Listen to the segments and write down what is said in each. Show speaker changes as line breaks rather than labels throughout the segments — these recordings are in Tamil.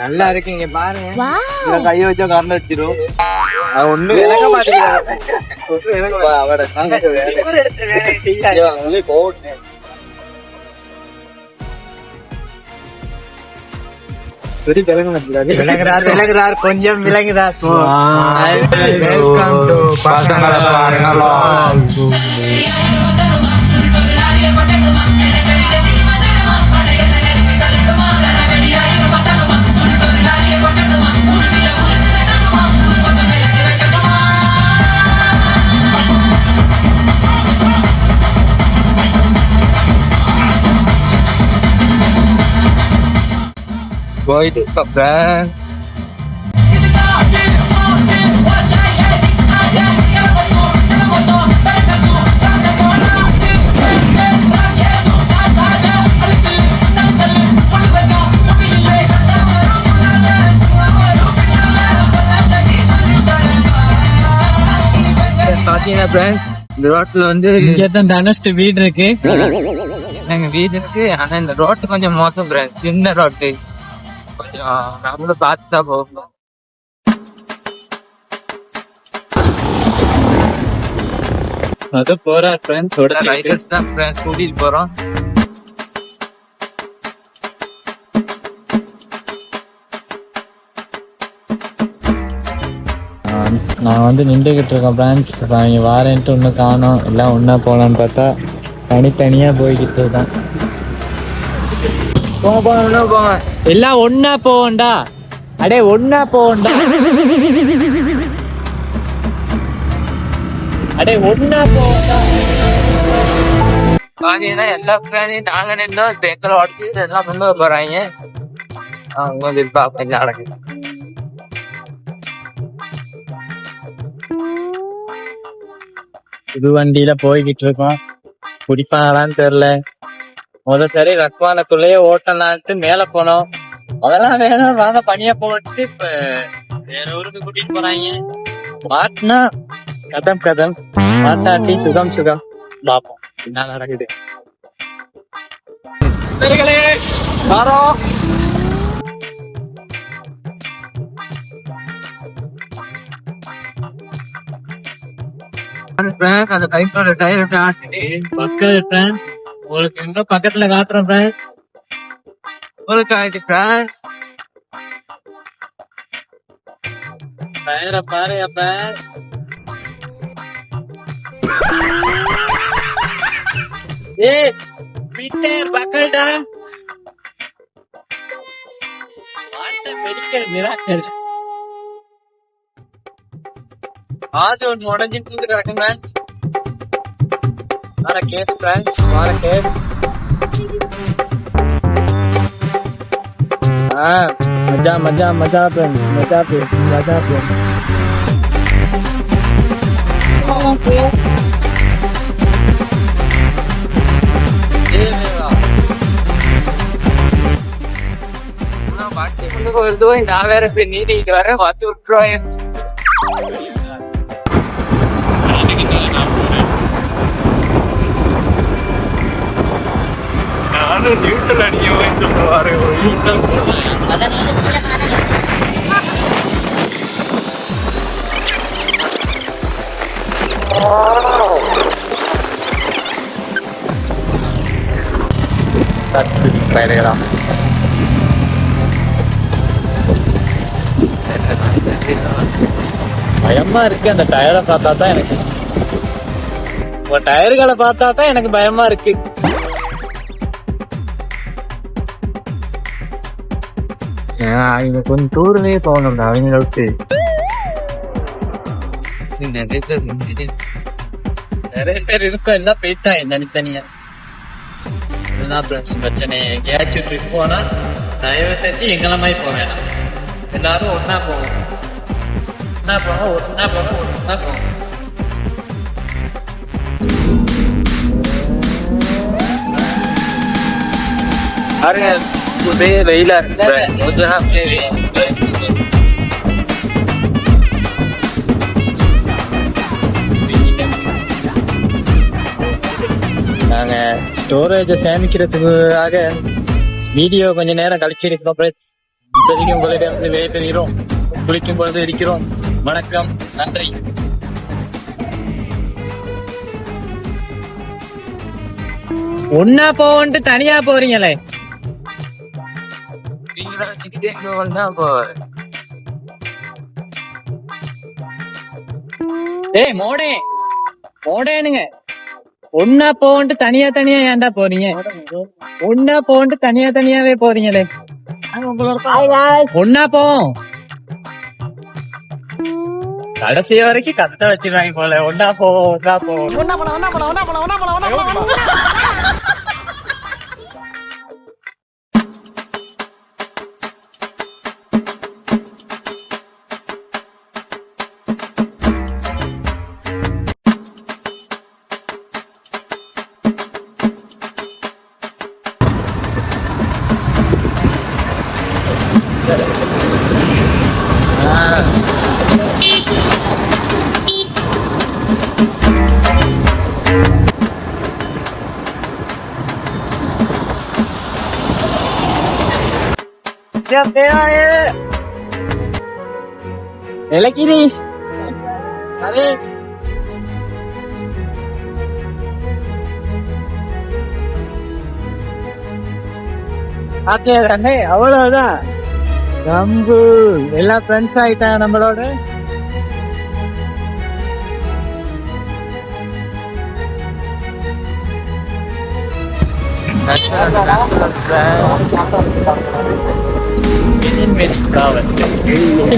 நல்லா இருக்கீங்க பாருங்க. கைய வச்சா கரண்ட் அடிச்சிடும். ஒண்ணு விளக்க மாட்டேங்கிறாங்க. விளங்குறார் கொஞ்சம் விளங்குறார். போயிட்டு பாத்தீங்கன்னா ஃப்ரெண்ட்ஸ், இந்த ரோட்ல வந்து இங்கதான் தனஸ்ட் வீடு இருக்கு. எங்க வீடு இருக்கு. ஆனா இந்த ரோட்டு கொஞ்சம் மோசம் ஃப்ரெண்ட்ஸ். சின்ன ரோட்டு கொஞ்சம் நம்மளும் பார்த்து தான் போகணும். அது போறா ஃப்ரெண்ட்ஸோட ரைடர்ஸ் தான் ஃப்ரெண்ட்ஸ் கூட்டிட்டு போறோம். நான் வந்து நின்றுகிட்டு இருக்கேன் ஃப்ரெண்ட்ஸ். அவங்க வாரேன்ட்டு ஒன்றும் காணோம். எல்லாம் ஒன்றா போகலான்னு பார்த்தா தனித்தனியாக போய்கிட்டு இருக்கேன். போங்க எல்லாம் ஒன்னா போவோண்டா. அடே ஒன்னா போவோண்டா. அடே ஒன்னா போவோண்டா. பாத்தீங்கன்னா எல்லா பிளானையும் நாங்க நின்றோம். எங்களை உடச்சி எல்லாம் கொண்டு போறாங்க. அவங்க பாப்பேன் நடக்குது. புது வண்டியில போய்கிட்டு இருக்கோம். குடிப்பாங்களான்னு தெரியல. சரி ரத்வானக்குள்ளேயே ஓட்டலான்ட்டு மேல போனோம். அதெல்லாம் வேணும் வாங்க பனியா போட்டு இப்ப வேற ஊருக்கு கூட்டிட்டு போறாங்க. மாட்டினா கதம் மாட்டாட்டி சுகம் பாப்போம் என்ன நடக்குது. அந்த பைக்கோட டயர் பக்கத்து ஃப்ரெண்ட்ஸ் உங்களுக்கு இன்னும் பக்கத்துல காட்டுறோம் ஃப்ரெண்ட்ஸ். உங்களுக்கு ஆயிடுச்சு ஃப்ரெண்ட்ஸ். டயரை பாருங்க ஃப்ரெண்ட்ஸ். ஏய் பிட்டே பக்கடா. வாட்ட மெடிக்கல் மிராக்கல். ஆது ஒன்று உடஞ்சிட்டு கிடக்கு ஃப்ரெண்ட்ஸ். வார கேஸ் ஃப்ரெண்ட்ஸ், வார கேஸ். மஜா ஃப்ரெண்ட்ஸ், மஜா ஃப்ரெண்ட்ஸ். வருதோ நான் வேற போய் நீதிக்கு வர பார்த்து விட்டுருவாங்க. நானும் நியூட்ரல் அடிக்க சொல்லுவாரு. பயமா இருக்கு. அந்த டயரை பார்த்தா தான் எனக்கு, டயர்களை பார்த்தா தான் எனக்கு பயமா இருக்கு. அவங்க கொஞ்சம் தூரமே போகணும்டா அவங்கள விட்டு. நிறைய பேர் இருக்கும். எல்லாம் போயிட்டாங்க தனித்தனியா. இதுதான் பிரச்சனை. எங்கேயாச்சும் ட்ரிப் போனா தயவு செஞ்சு எங்களை மாதிரி போக வேணாம். எல்லாரும் ஒன்னா போவோம். உதய வெயிலா இருக்கு. நாங்க ஸ்டோரேஜ சேமிக்கிறதுக்காக வீடியோ கொஞ்ச நேரம் கழிச்சிருக்கிறோம் ஃப்ரெண்ட்ஸ். இப்போதைக்கு உங்களிடம் விடைபெறுகிறோம். குளிக்கும் பொழுது இருக்கிறோம். வணக்கம், நன்றி. ஒன்னா போன்ட்டு தனியா போறீங்களே. ஏய் மோடே மோடேனுங்க, ஒன்னா போன்ட்டு தனியா தனியா ஏன்டா போறீங்க? ஒன்னா போன்ட்டு தனியா தனியாவே போறீங்களே. ஒன்னா போவோம். கடைசி வரைக்கும் கத்த வச்சிருவாங்க போல. ஒன்னா போவோம் ஒன்னா போவோம். இலக்கிரி அவ்வளவுதான். நம்பு எல்லா ஃப்ரெண்ட்ஸ் ஆயிட்டாங்க நம்மளோட.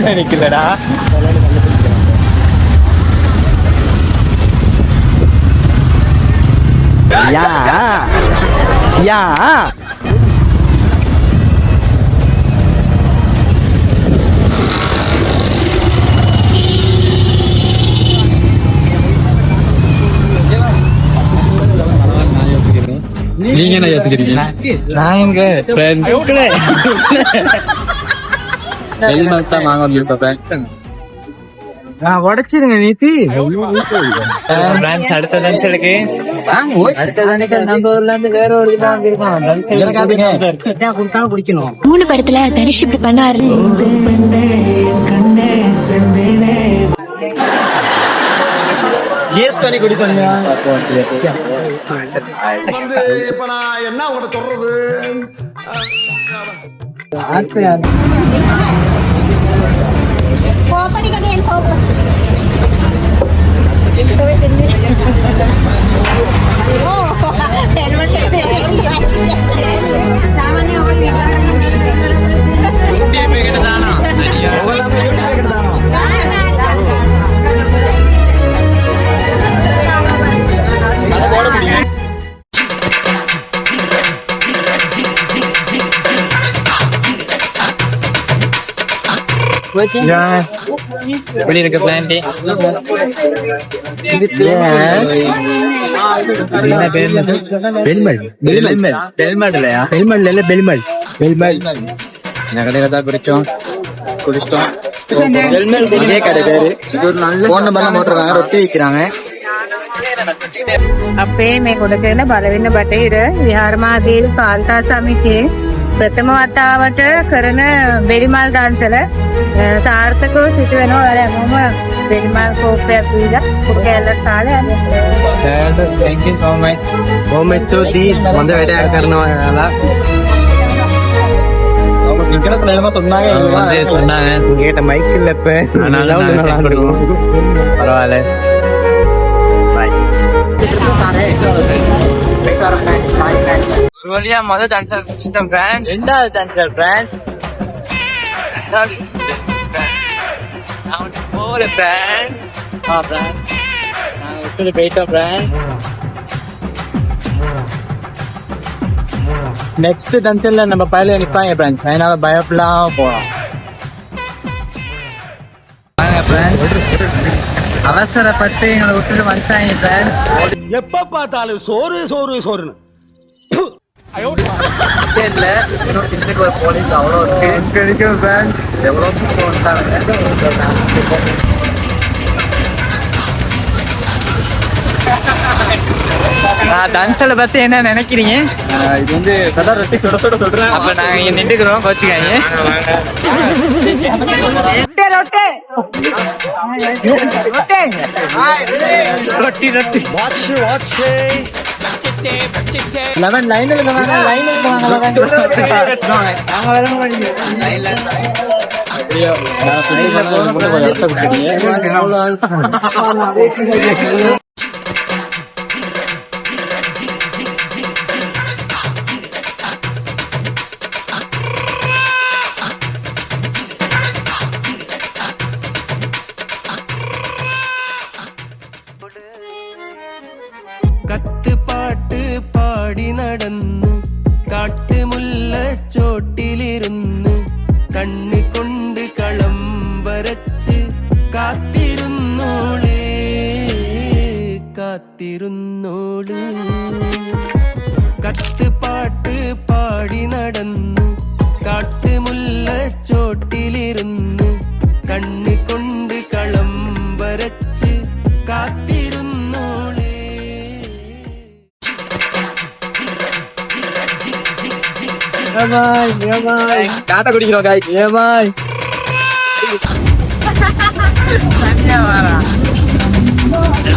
நினைக்கலடா.
யா யா
நீங்க என்ன யோசிக்கிறீங்க? நான் எங்க ஹெல்மெட் தான் வாங்க வந்திருக்கேன். உடைச்சிருங்க நீத்தி. அடுத்த தனுஷலுக்கு நம்ம ஊர்ல இருந்து வேற ஒரு குடிக்கணும்.
3 படத்துல தனுஷ் இப்படி பண்ணாரு.
ஜிஎஸ் பண்ணி குடிக்கணும்.
இப்ப நான் என்ன உங்கள்கிட்ட சொல்றது?
எப்படி இருக்கு பிளான்டி? குடிச்சோம் ரொட்டி விற்கிறாங்க.
අපේ මේ කොට තියෙන බලවෙන්න බටහිර විහාරමාදීල් කාන්තාසමිතියේ ප්‍රථම වතාවට කරන බෙලිමල් දන්සල සාර්ථකව සිදු වෙනවා. ඔයාලා හැමෝම බෙලිමල් කෝප්පයක් දීලා කුඩකැලක් කාලා යන්න.
Thank you so much.
බොහොම ස්තුතියි. හොඳ වැඩක් කරනවා ඔයාලා.
சொன்னாங்க
உங்ககிட்ட மைக் இல்ல இப்ப.
பரவாயில்ல. ஒரு வழியா முதல் டான்சர் முடிச்சிட்டோம் பிரான்ஸ். ரெண்டாவது டான்சர் பிரான்ஸ். போற பிரான்ஸ். பிரான்ஸ் நான் விட்டு போயிட்டோம் பிரான்ஸ். நெக்ஸ்ட் டான்சர்ல நம்ம பயில நிப்பாங்க பிரான்ஸ். அதனால பயப்படாம போறோம். அவசரப்பட்டு எங்களை விட்டுட்டு வந்துட்டாங்க பிரான்ஸ்.
எப்ப பார்த்தாலும் சோறு சோறு சோறுன்னு.
ஒரு போலீஸ் அவ்வளோ இருக்கு பிரான்ஸ். எவ்வளோ வந்துட்டாங்க. தன்சலை பத்தி என்ன நினைக்கிறீங்க?
இது வந்து சதா ரொட்டி சுட சுட சொல்றேன்.
அப்ப நாங்க இங்க நின்றுக்கிறோம், கோச்சுக்காங்க. ரொட்டி ரொட்டி லெவன் லைன்ல வாங்க, லைன்ல வாங்க.
കത്ത് പാട്ട് പാടി നടന്നു കാട്ടുമുല്ലച്ചോട്ടിലിരുന്ന് കണ്ണ് കൊണ്ട് കളം വരച്ച് കാത്തിരുന്നോള് കാത്തിരുന്നോള് കത്ത് പാട്ട് പാടി നടന്നു കാട്ടുമുല്ലച്ചോട്ടിലിരുന്ന് കണ്ണ് കൊണ്ട് കളം വരച്ച് കാത്തിരുന്നോള്.
காட்ட குடிக்கிறோம் காய். ஏமாய்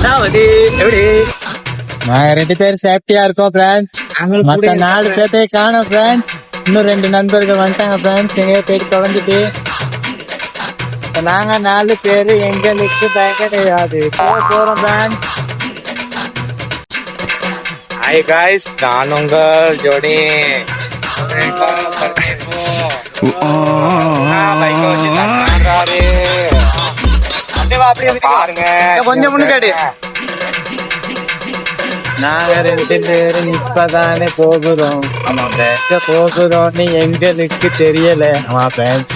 நாங்க 2 பேரும் சேஃப்டியா இருக்கோம் ஃப்ரெண்ட்ஸ். மத்த 4 பேர்த்தையும் காணோம் ஃப்ரெண்ட்ஸ். இன்னும் 2 நண்பர்கள் வந்துட்டாங்க ஃப்ரெண்ட்ஸ், எங்கேயோ தேடி தொலைஞ்சிட்டு. நாங்க 4 பேரு எங்களுக்கு பயம் கிடையாது, போறோம் ஃப்ரெண்ட்ஸ். ஹாய் காய்ஸ், நான் உங்கள் ஜோடி. கொஞ்சம் முன்னாடி நாங்க 2 பேரும் இப்பதானே போகிறோம். ஆமா பேச போகிறோம்னு எங்களுக்கு தெரியல. ஆமா பேன்ஸ்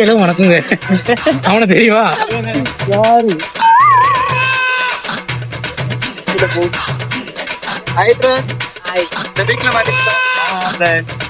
எல்லாம் வணக்கங்க. அவனை தெரியுமா? யாரு? Hi friends. ஹாய். இந்த வீக்ல மாட்டிக்கிட்டோம் ஃப்ரெண்ட்ஸ்.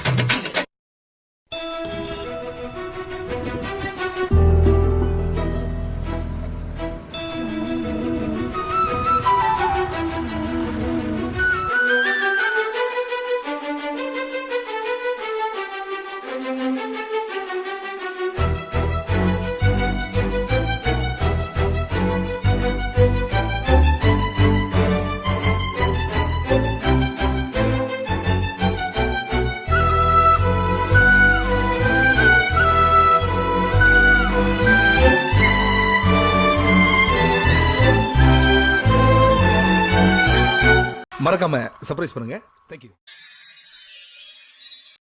மறக்காம சர்ப்ரைஸ் பண்ணுங்க. தேங்க்யூ.